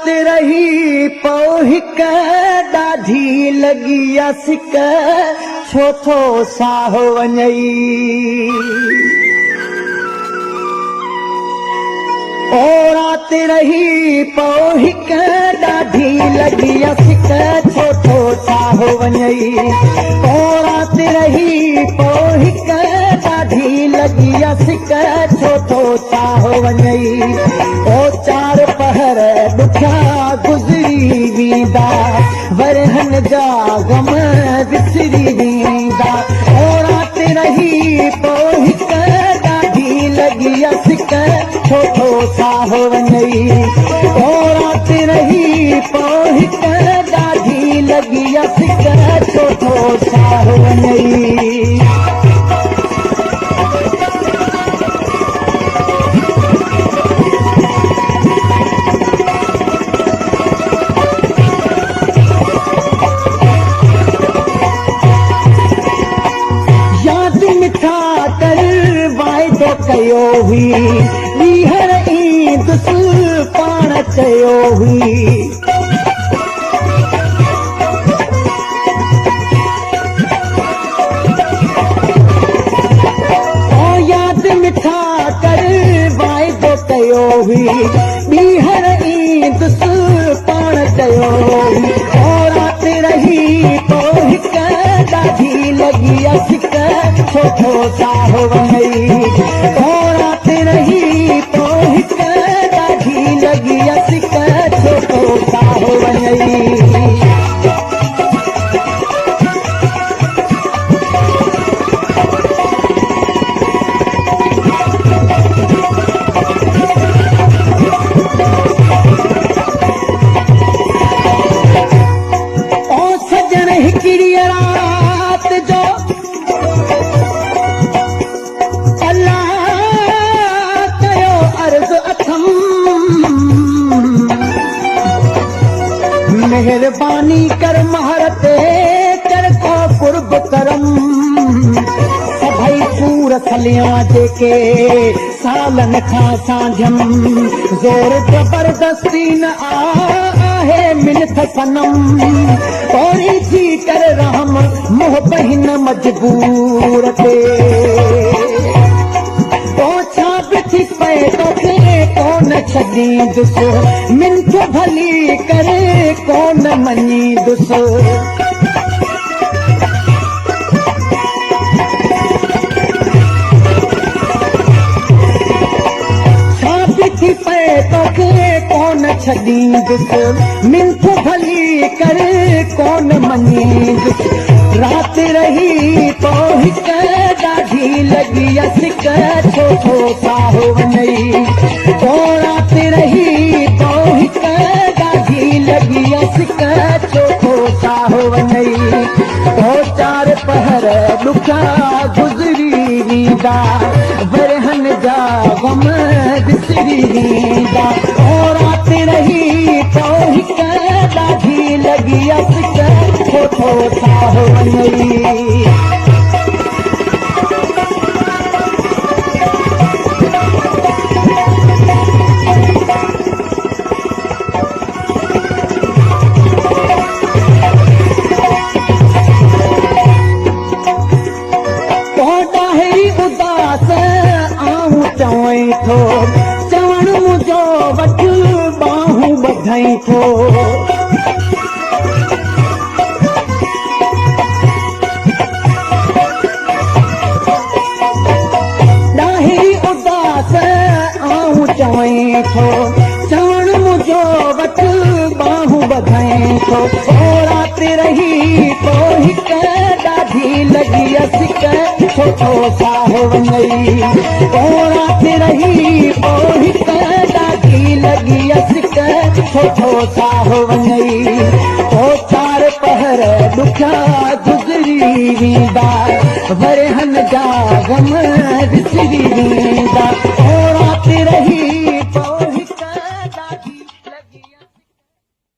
रात रही पौहिक ॾाढी लगी सिक छो थो साह वञई ओ रात रही पौहिक ॾाढी लगी सिक छो थो साह वञई ओ रात रही पौहिक ॾाढी लगी सिक छो थो साह वञई ओ चार पहर ॾुखिया गुज़री वेंदा वरहन जा गम विसरी वेंदा ओ रात रही पौहिक ॾाढी लगी सिक छो थो साह वञई ओ रात रही पौहिक ॾाढी लगी सिक छो थो साह वञई कयो हुई ॿीहर ईंदुस पाण चयो हुई ओ यादि मिठा कर वाइदो कयो हुई ॿीहर ईंदुस पाण चयो हुई ओ रात रही पौहिक ॾाढी लगी सिक छो थो साह वञई ओ रात रही पौहिक ॾाढी लगी सिक छो थो साह वञई ओ सजण हिकिड़ी रात जो मेहरबानी कर महरते कर को कुर्ब करम सभई पूर सलिया जेके सालन खां साझम ज़ोर जबरदस्ती न आहे मिनथ सनम तोरी थी कर रहम मोह बहिन मजबूर ते पए तोखे कोन छॾींदुस मिंथ भली करे कोन मञींदुस छा पए तोखे कोन छॾींदुस मिंथ भली करे कोन मञींदुस रात रही पौहिक ॾाढी लगी सिक छो थो साह वञई ओ रात रही पौहिक ॾाढी लगी सिक छो थो साह वञई ओ चार पहर ॾुखा गुज़री वेंदा वरहन जा गम विसरी वेंदा ओ रात रही पौहिक ॾाढी लगी सिक छो थो साह वञई थो चवण मुंहिंजो वठ बाहूं ॿधई थो ॾाही उदास आऊं चवई थो चवण मुंहिंजो वठ बाहूं ॿधई थो ओ रात रही पौहिक ॾाढी लगी सिक छो थो साह वञई ओ रात रही पौहिक ॾाढी लगी सिक छो थो साह वञई ओ चार पहर ॾुखिया गुज़री वेंदा वरहन जा गम विसरी वेंदा